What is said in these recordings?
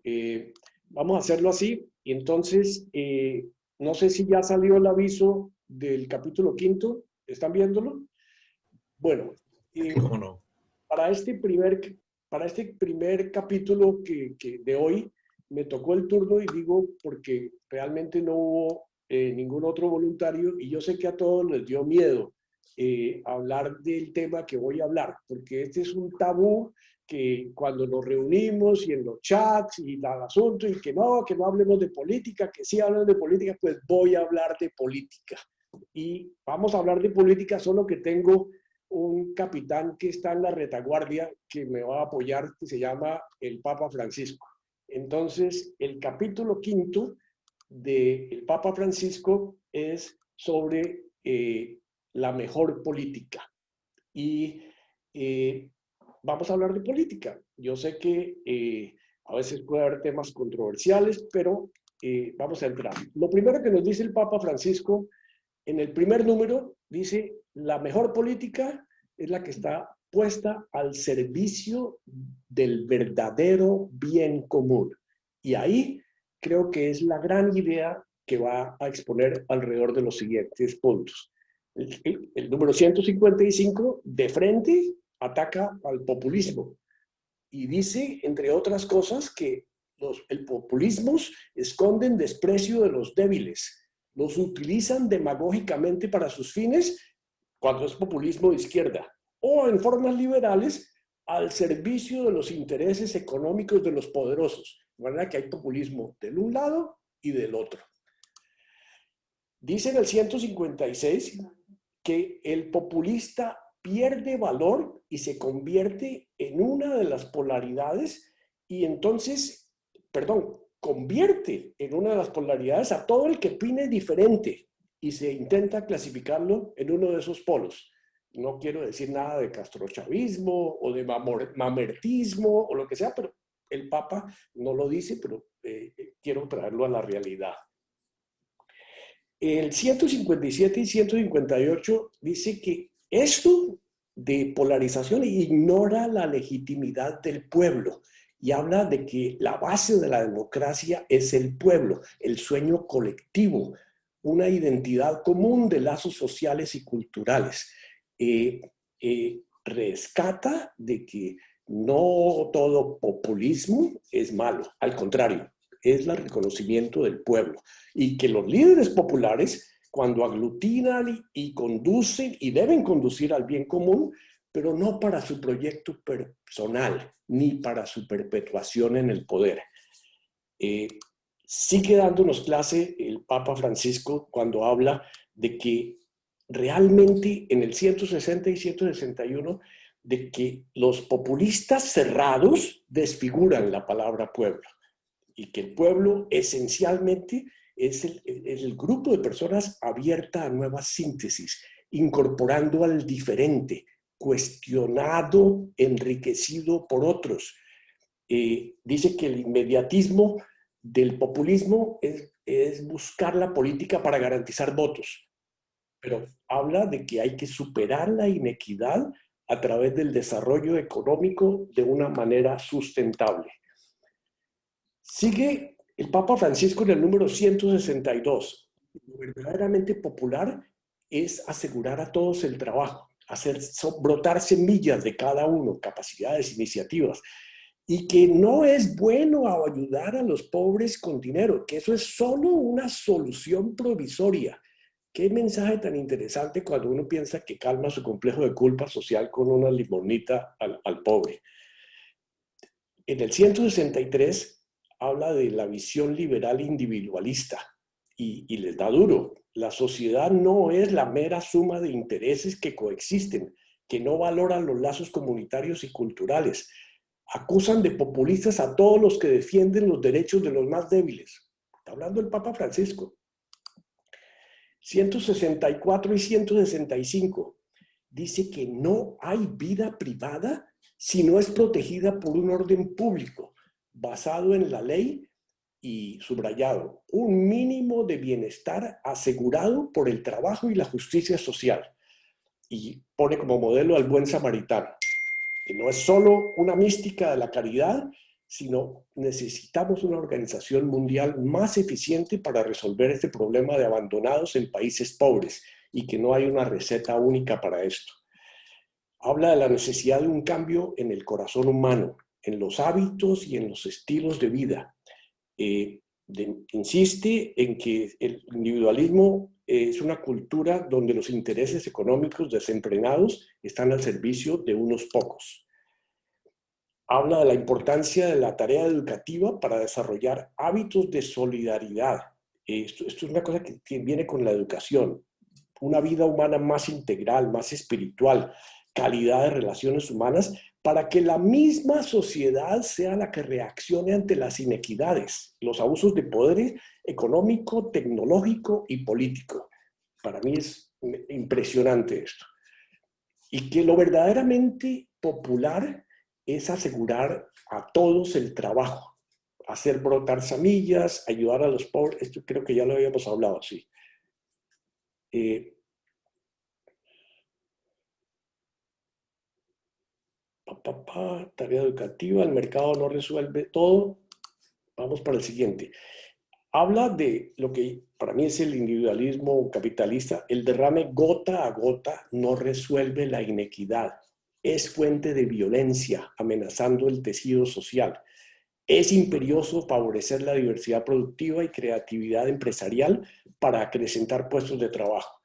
Eh, Vamos a hacerlo así. Y entonces, no sé si ya salió el aviso del capítulo quinto. ¿Están viéndolo? Bueno, eh, ¿Cómo no? para este primer, para este primer capítulo que de hoy me tocó el turno y digo porque realmente no hubo ningún otro voluntario y yo sé que a todos les dio miedo hablar del tema que voy a hablar, porque este es un tabú que cuando nos reunimos y en los chats y el asunto y que no hablemos de política, que sí hablemos de política, pues voy a hablar de política. Y vamos a hablar de política, solo que tengo un capitán que está en la retaguardia que me va a apoyar, que se llama el Papa Francisco. Entonces, el capítulo quinto del Papa Francisco es sobre la mejor política. Y vamos a hablar de política. Yo sé que a veces puede haber temas controversiales, pero vamos a entrar. Lo primero que nos dice el Papa Francisco en el primer número dice, la mejor política es la que está puesta al servicio del verdadero bien común. Y ahí creo que es la gran idea que va a exponer alrededor de los siguientes puntos. El número 155, de frente, ataca al populismo y dice, entre otras cosas, que el populismos esconden desprecio de los débiles, los utilizan demagógicamente para sus fines cuando es populismo de izquierda, o en formas liberales al servicio de los intereses económicos de los poderosos. De manera que hay populismo del un lado y del otro. Dice en el 156 que el populista pierde valor y se convierte en una de las polaridades y entonces, perdón, convierte en una de las polaridades a todo el que opine diferente y se intenta clasificarlo en uno de esos polos. No quiero decir nada de castrochavismo o de mamertismo o lo que sea, pero el Papa no lo dice, pero quiero traerlo a la realidad. El 157 y 158 dice que esto de polarización ignora la legitimidad del pueblo y habla de que la base de la democracia es el pueblo, el sueño colectivo, una identidad común de lazos sociales y culturales. Rescata de que no todo populismo es malo, al contrario, es el reconocimiento del pueblo y que los líderes populares, cuando aglutinan y conducen y deben conducir al bien común, pero no para su proyecto personal ni para su perpetuación en el poder. Sigue dándonos clase el Papa Francisco cuando habla de que realmente en el 160 y 161 de que los populistas cerrados desfiguran la palabra pueblo y que el pueblo esencialmente es el grupo de personas abierta a nuevas síntesis, incorporando al diferente, cuestionado, enriquecido por otros. Dice que el inmediatismo del populismo es buscar la política para garantizar votos, pero habla de que hay que superar la inequidad a través del desarrollo económico de una manera sustentable. Sigue el Papa Francisco en el número 162. Lo verdaderamente popular es asegurar a todos el trabajo, hacer brotar semillas de cada uno, capacidades, iniciativas, y que no es bueno ayudar a los pobres con dinero, que eso es solo una solución provisoria. Qué mensaje tan interesante cuando uno piensa que calma su complejo de culpa social con una limonita al pobre. En el 163 habla de la visión liberal individualista y les da duro. La sociedad no es la mera suma de intereses que coexisten, que no valoran los lazos comunitarios y culturales. Acusan de populistas a todos los que defienden los derechos de los más débiles. Está hablando el Papa Francisco. 164 y 165 dice que no hay vida privada si no es protegida por un orden público basado en la ley y subrayado, un mínimo de bienestar asegurado por el trabajo y la justicia social. Y pone como modelo al buen samaritano, que no es solo una mística de la caridad, sino necesitamos una organización mundial más eficiente para resolver este problema de abandonados en países pobres y que no hay una receta única para esto. Habla de la necesidad de un cambio en el corazón humano, en los hábitos y en los estilos de vida. Insiste en que el individualismo es una cultura donde los intereses económicos desenfrenados están al servicio de unos pocos. Habla de la importancia de la tarea educativa para desarrollar hábitos de solidaridad. Esto es una cosa que viene con la educación. Una vida humana más integral, más espiritual, calidad de relaciones humanas, para que la misma sociedad sea la que reaccione ante las inequidades, los abusos de poder económico, tecnológico y político. Para mí es impresionante esto. Y que lo verdaderamente popular es asegurar a todos el trabajo, hacer brotar semillas, ayudar a los pobres. Esto creo que ya lo habíamos hablado, sí. Tarea educativa, el mercado no resuelve todo. Vamos para el siguiente. Habla de lo que para mí es el individualismo capitalista. El derrame gota a gota no resuelve la inequidad. Es fuente de violencia, amenazando el tejido social. Es imperioso favorecer la diversidad productiva y creatividad empresarial para acrecentar puestos de trabajo.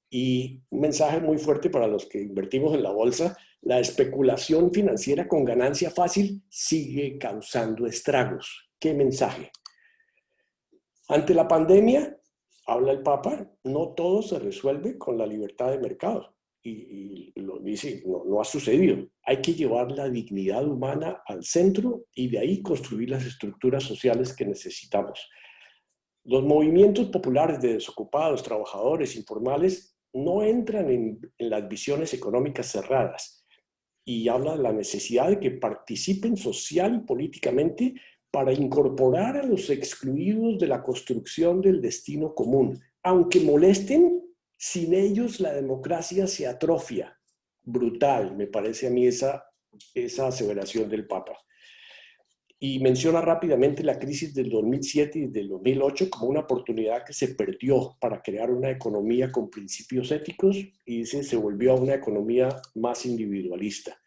Y un mensaje muy fuerte para los que invertimos en la bolsa: la especulación financiera con ganancia fácil sigue causando estragos. ¿Qué mensaje? Ante la pandemia, habla el Papa, no todo se resuelve con la libertad de mercado. Y lo dice, no ha sucedido. Hay que llevar la dignidad humana al centro y de ahí construir las estructuras sociales que necesitamos. Los movimientos populares de desocupados, trabajadores, informales, no entran en las visiones económicas cerradas, y habla de la necesidad de que participen social y políticamente para incorporar a los excluidos de la construcción del destino común. Aunque molesten, sin ellos la democracia se atrofia. Brutal, me parece a mí esa aseveración del Papa. Y menciona rápidamente la crisis del 2007 y del 2008 como una oportunidad que se perdió para crear una economía con principios éticos, y dice, se volvió a una economía más individualista.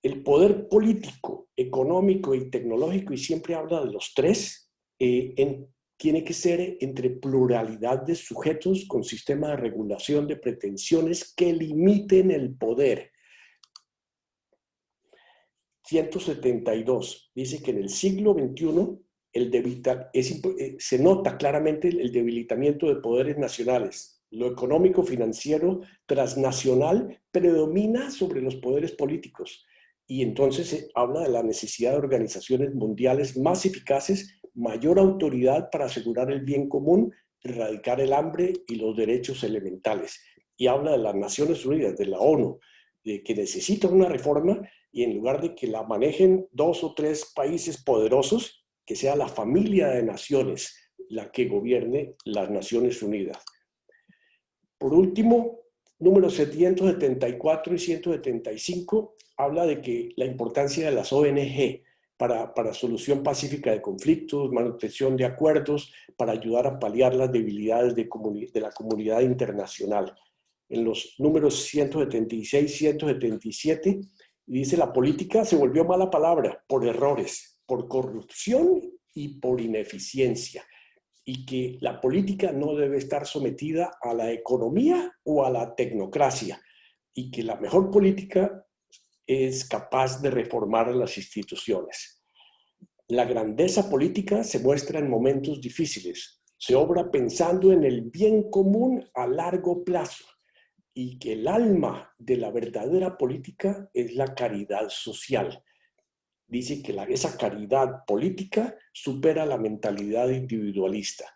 El poder político, económico y tecnológico, y siempre habla de los tres, tiene que ser entre pluralidad de sujetos con sistema de regulación de pretensiones que limiten el poder. 172 dice que en el siglo XXI se nota claramente el debilitamiento de poderes nacionales. Lo económico financiero transnacional predomina sobre los poderes políticos, y entonces se habla de la necesidad de organizaciones mundiales más eficaces, mayor autoridad para asegurar el bien común, erradicar el hambre y los derechos elementales. Y habla de las Naciones Unidas, de la ONU, de que necesitan una reforma, y en lugar de que la manejen 2 o 3 países poderosos, que sea la familia de naciones la que gobierne las Naciones Unidas. Por último, números 174 y 175 habla de que la importancia de las ONG para solución pacífica de conflictos, manutención de acuerdos, para ayudar a paliar las debilidades de la comunidad internacional. En los números 176 y 177, dice, la política se volvió mala palabra por errores, por corrupción y por ineficiencia, y que la política no debe estar sometida a la economía o a la tecnocracia, y que la mejor política es capaz de reformar las instituciones. La grandeza política se muestra en momentos difíciles, se obra pensando en el bien común a largo plazo, y que el alma de la verdadera política es la caridad social. Dice que esa caridad política supera la mentalidad individualista,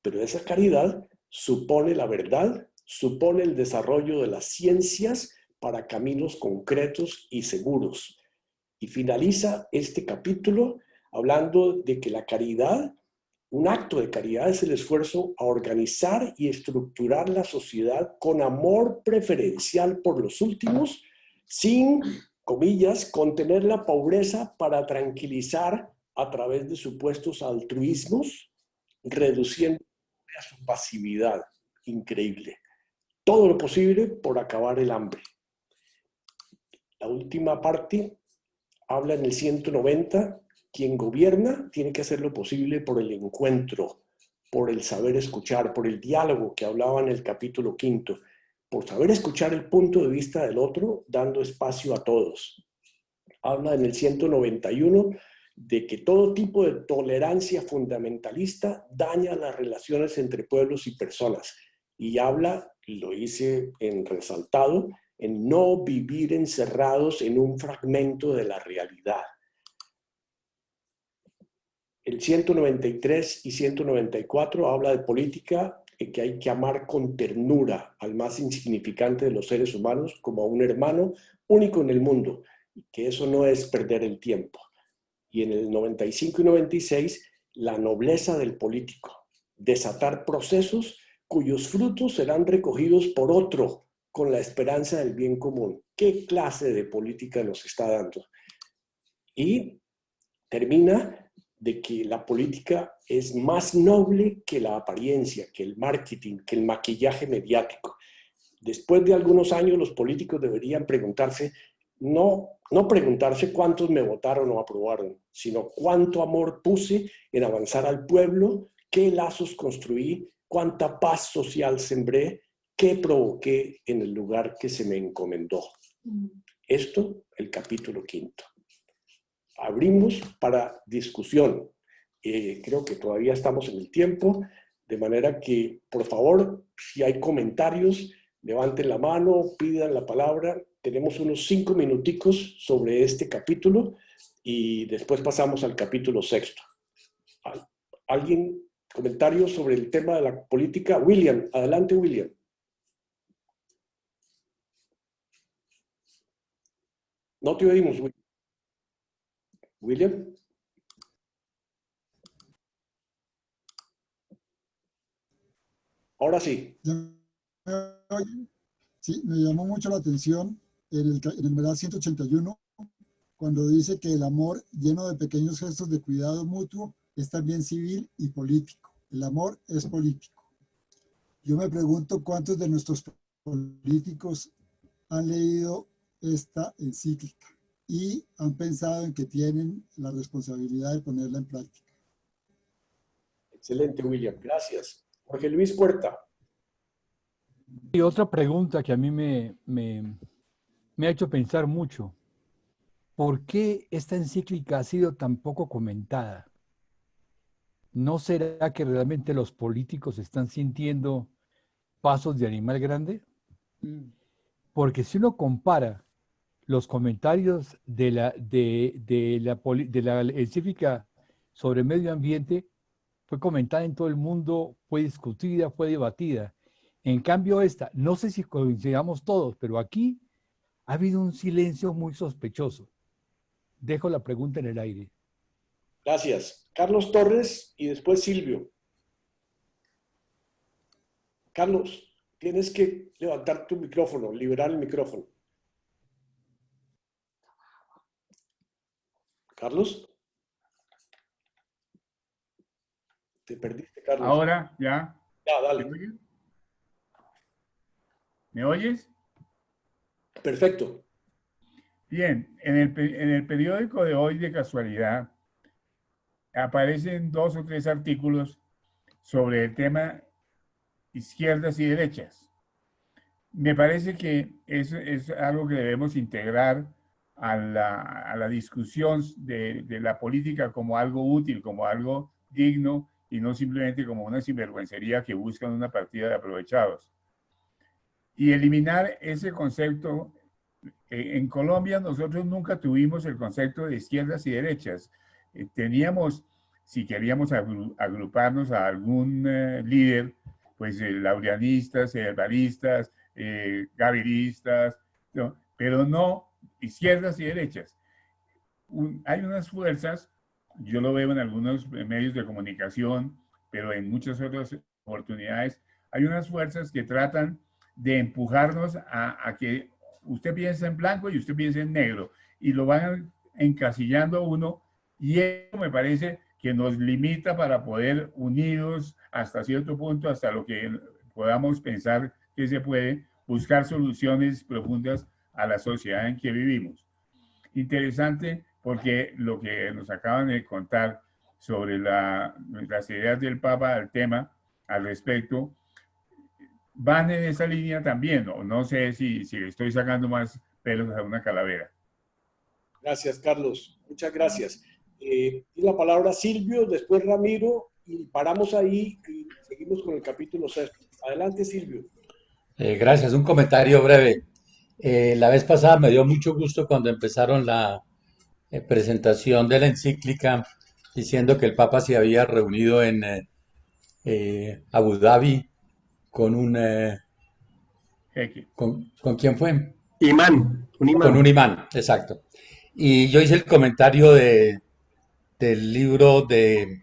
pero esa caridad supone la verdad, supone el desarrollo de las ciencias para caminos concretos y seguros. Y finaliza este capítulo hablando de que la caridad, un acto de caridad, es el esfuerzo a organizar y estructurar la sociedad con amor preferencial por los últimos, sin comillas, contener la pobreza para tranquilizar a través de supuestos altruismos, reduciendo a su pasividad. Increíble. Todo lo posible por acabar el hambre. La última parte habla en el 190, quien gobierna tiene que hacer lo posible por el encuentro, por el saber escuchar, por el diálogo que hablaba en el capítulo 5, por saber escuchar el punto de vista del otro, dando espacio a todos. Habla en el 191 de que todo tipo de tolerancia fundamentalista daña las relaciones entre pueblos y personas. Y habla, lo hice en resaltado, en no vivir encerrados en un fragmento de la realidad. El 193 y 194 habla de política en que hay que amar con ternura al más insignificante de los seres humanos como a un hermano único en el mundo, y que eso no es perder el tiempo. Y en el 95 y 96, la nobleza del político, desatar procesos cuyos frutos serán recogidos por otro con la esperanza del bien común. ¿Qué clase de política nos está dando? Y termina de que la política es más noble que la apariencia, que el marketing, que el maquillaje mediático. Después de algunos años, los políticos deberían preguntarse, no preguntarse cuántos me votaron o aprobaron, sino cuánto amor puse en avanzar al pueblo, qué lazos construí, cuánta paz social sembré, qué provoqué en el lugar que se me encomendó. Esto, el capítulo 5. Abrimos para discusión. Creo que todavía estamos en el tiempo, de manera que, por favor, si hay comentarios, levanten la mano, pidan la palabra. Tenemos unos 5 minuticos sobre este capítulo y después pasamos al capítulo 6. ¿Alguien? ¿Comentarios sobre el tema de la política? William, adelante, William. No te oímos, William. William. Ahora sí. Sí, me llamó mucho la atención en el numeral 181, cuando dice que el amor, lleno de pequeños gestos de cuidado mutuo, es también civil y político. El amor es político. Yo me pregunto cuántos de nuestros políticos han leído esta encíclica y han pensado en que tienen la responsabilidad de ponerla en práctica. Excelente, William. Gracias. Jorge Luis Puerta. Y otra pregunta que a mí me ha hecho pensar mucho. ¿Por qué esta encíclica ha sido tan poco comentada? ¿No será que realmente los políticos están sintiendo pasos de animal grande? Porque si uno compara los comentarios de la encíclica sobre medio ambiente, fue comentada en todo el mundo, fue discutida, fue debatida. En cambio esta, no sé si coincidamos todos, pero aquí ha habido un silencio muy sospechoso. Dejo la pregunta en el aire. Gracias. Carlos Torres y después Silvio. Carlos, tienes que levantar tu micrófono, liberar el micrófono. Carlos. Te perdiste, Carlos. Ahora, ya. Ya, dale. ¿Me oyes? Perfecto. Bien, en el periódico de hoy, de casualidad, aparecen 2 o 3 artículos sobre el tema izquierdas y derechas. Me parece que eso es algo que debemos integrar a la discusión de la política como algo útil, como algo digno, y no simplemente como una sinvergüencería que buscan una partida de aprovechados. Y eliminar ese concepto. En Colombia nosotros nunca tuvimos el concepto de izquierdas y derechas. Teníamos, si queríamos agruparnos a algún líder, pues laureanistas, herbaristas, gaviristas, ¿no? Pero no izquierdas y derechas. Hay unas fuerzas, yo lo veo en algunos medios de comunicación, pero en muchas otras oportunidades, hay unas fuerzas que tratan de empujarnos a que usted piensa en blanco y usted piensa en negro, y lo van encasillando a uno, y eso me parece que nos limita para poder unidos hasta cierto punto, hasta lo que podamos pensar que se puede, buscar soluciones profundas a la sociedad en que vivimos. Interesante porque lo que nos acaban de contar sobre las ideas del Papa al tema, al respecto, van en esa línea también, ¿no? No sé si le estoy sacando más pelos a una calavera. Gracias, Carlos. Muchas gracias. Y la palabra Silvio, después Ramiro, y paramos ahí y seguimos con el capítulo 6. Adelante, Silvio. Gracias, un comentario breve. La vez pasada me dio mucho gusto cuando empezaron la presentación de la encíclica diciendo que el Papa se había reunido en Abu Dhabi con un... ¿con quién fue? Imán, un imán. Con un imán, exacto. Y yo hice el comentario del libro de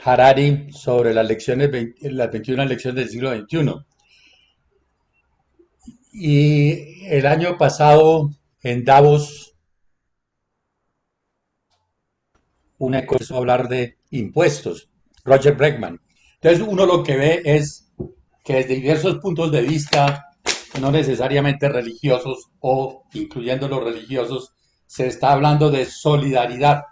Harari sobre las 21 lecciones del siglo XXI. Y el año pasado en Davos, una empezó a hablar de impuestos, Roger Bregman. Entonces uno lo que ve es que desde diversos puntos de vista, no necesariamente religiosos o incluyendo los religiosos, se está hablando de solidaridad.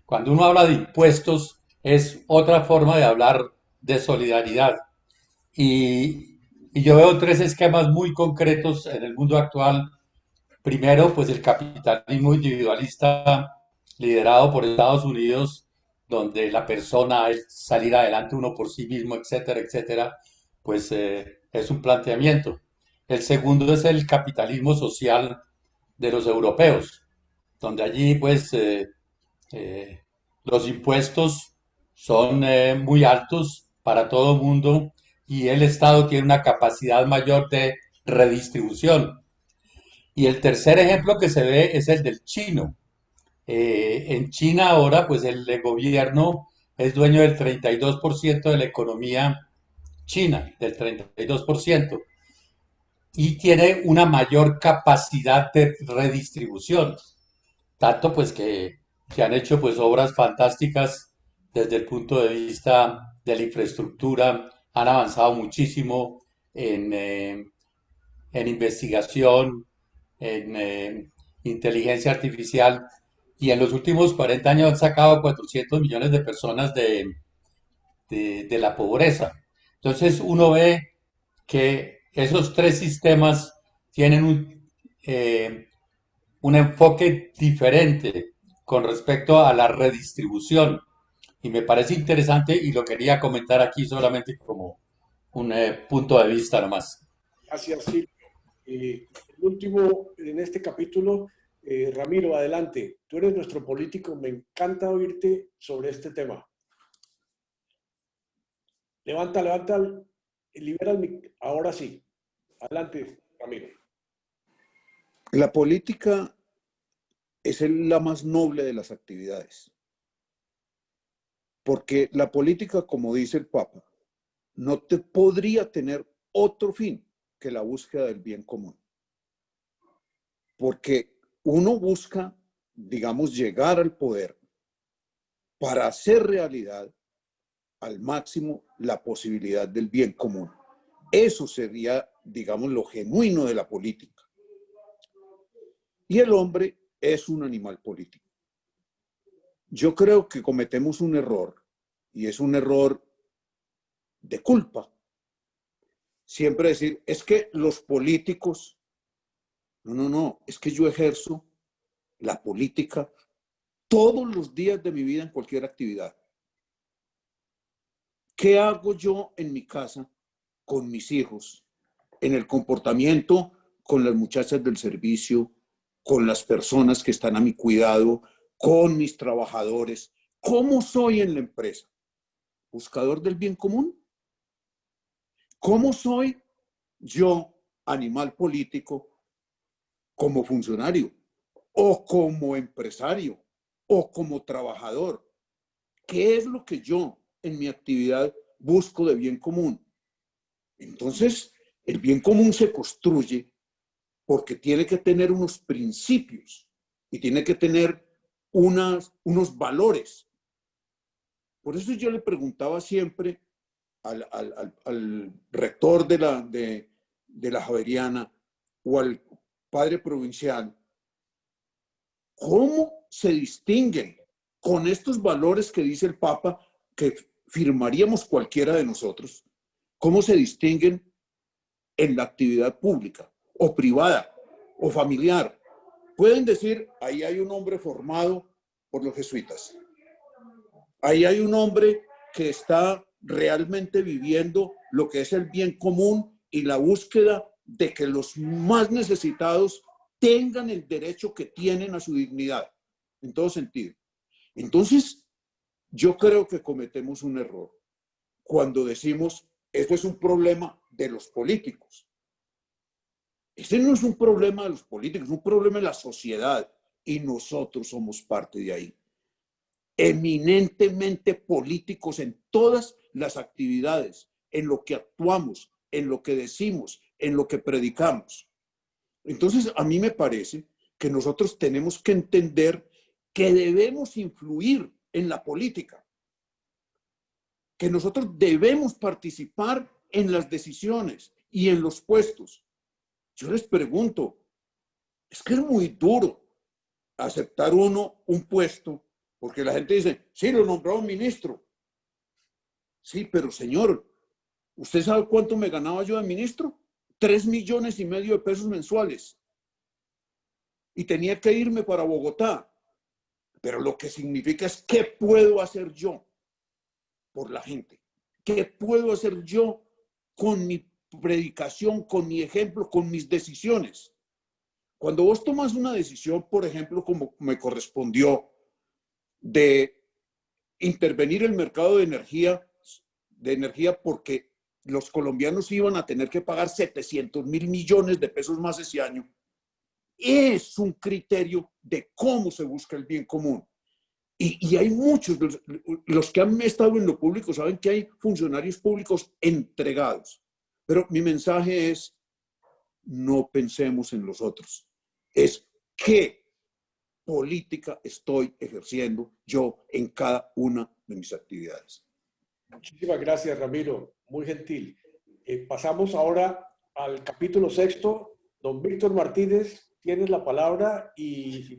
Cuando uno habla de impuestos, es otra forma de hablar de solidaridad. Y yo veo tres esquemas muy concretos en el mundo actual. Primero, pues el capitalismo individualista liderado por Estados Unidos, donde la persona es salir adelante uno por sí mismo, etcétera, etcétera, pues es un planteamiento. El segundo es el capitalismo social de los europeos, donde allí pues los impuestos son muy altos para todo el mundo y el Estado tiene una capacidad mayor de redistribución. Y el tercer ejemplo que se ve es el del chino. En China ahora, pues el gobierno es dueño del 32% de la economía china, del 32%, y tiene una mayor capacidad de redistribución. Tanto pues que han hecho pues obras fantásticas desde el punto de vista de la infraestructura, han avanzado muchísimo en investigación, en inteligencia artificial, y en los últimos 40 años han sacado 400 millones de personas de la pobreza. Entonces uno ve que esos tres sistemas tienen un enfoque diferente con respecto a la redistribución. Y me parece interesante y lo quería comentar aquí solamente como un punto de vista nomás. Gracias, Silvio. El último en este capítulo, Ramiro, adelante. Tú eres nuestro político, me encanta oírte sobre este tema. Levanta, libera ahora sí. Adelante, Ramiro. La política es la más noble de las actividades, porque la política, como dice el Papa, no te podría tener otro fin que la búsqueda del bien común. Porque uno busca, digamos, llegar al poder para hacer realidad al máximo la posibilidad del bien común. Eso sería, digamos, lo genuino de la política. Y el hombre es un animal político. Yo creo que cometemos un error, y es un error de culpa. Siempre decir, es que los políticos... No, es que yo ejerzo la política todos los días de mi vida en cualquier actividad. ¿Qué hago yo en mi casa con mis hijos, en el comportamiento con las muchachas del servicio, con las personas que están a mi cuidado, con mis trabajadores? ¿Cómo soy en la empresa? ¿Buscador del bien común? ¿Cómo soy yo, animal político, como funcionario o como empresario o como trabajador? ¿Qué es lo que yo en mi actividad busco de bien común? Entonces, el bien común se construye porque tiene que tener unos principios y tiene que tener unos valores. Por eso yo le preguntaba siempre al rector de la Javeriana o al padre provincial, ¿cómo se distinguen con estos valores que dice el Papa, que firmaríamos cualquiera de nosotros? ¿Cómo se distinguen en la actividad pública o privada o familiar? Pueden decir, ahí hay un hombre formado por los jesuitas. Ahí hay un hombre que está realmente viviendo lo que es el bien común y la búsqueda de que los más necesitados tengan el derecho que tienen a su dignidad, en todo sentido. Entonces, yo creo que cometemos un error cuando decimos, esto es un problema de los políticos. Este no es un problema de los políticos, es un problema de la sociedad y nosotros somos parte de ahí. Eminentemente políticos en todas las actividades, en lo que actuamos, en lo que decimos, en lo que predicamos. Entonces, a mí me parece que nosotros tenemos que entender que debemos influir en la política, que nosotros debemos participar en las decisiones y en los puestos. Yo les pregunto, es que es muy duro aceptar uno un puesto, porque la gente dice, sí, lo nombraron ministro. Sí, pero señor, ¿usted sabe cuánto me ganaba yo de ministro? 3,5 millones de pesos mensuales. Y tenía que irme para Bogotá. Pero lo que significa es, ¿qué puedo hacer yo por la gente? ¿Qué puedo hacer yo con mi predicación, con mi ejemplo, con mis decisiones? Cuando vos tomas una decisión, por ejemplo, como me correspondió, de intervenir el mercado de energía porque los colombianos iban a tener que pagar 700.000 millones de pesos más ese año, es un criterio de cómo se busca el bien común. Y hay muchos, los que han estado en lo público saben que hay funcionarios públicos entregados. Pero mi mensaje es, no pensemos en los otros. Es qué política estoy ejerciendo yo en cada una de mis actividades. Muchísimas gracias, Ramiro. Muy gentil. Pasamos ahora al capítulo 6. Don Víctor Martínez, tienes la palabra y si tienes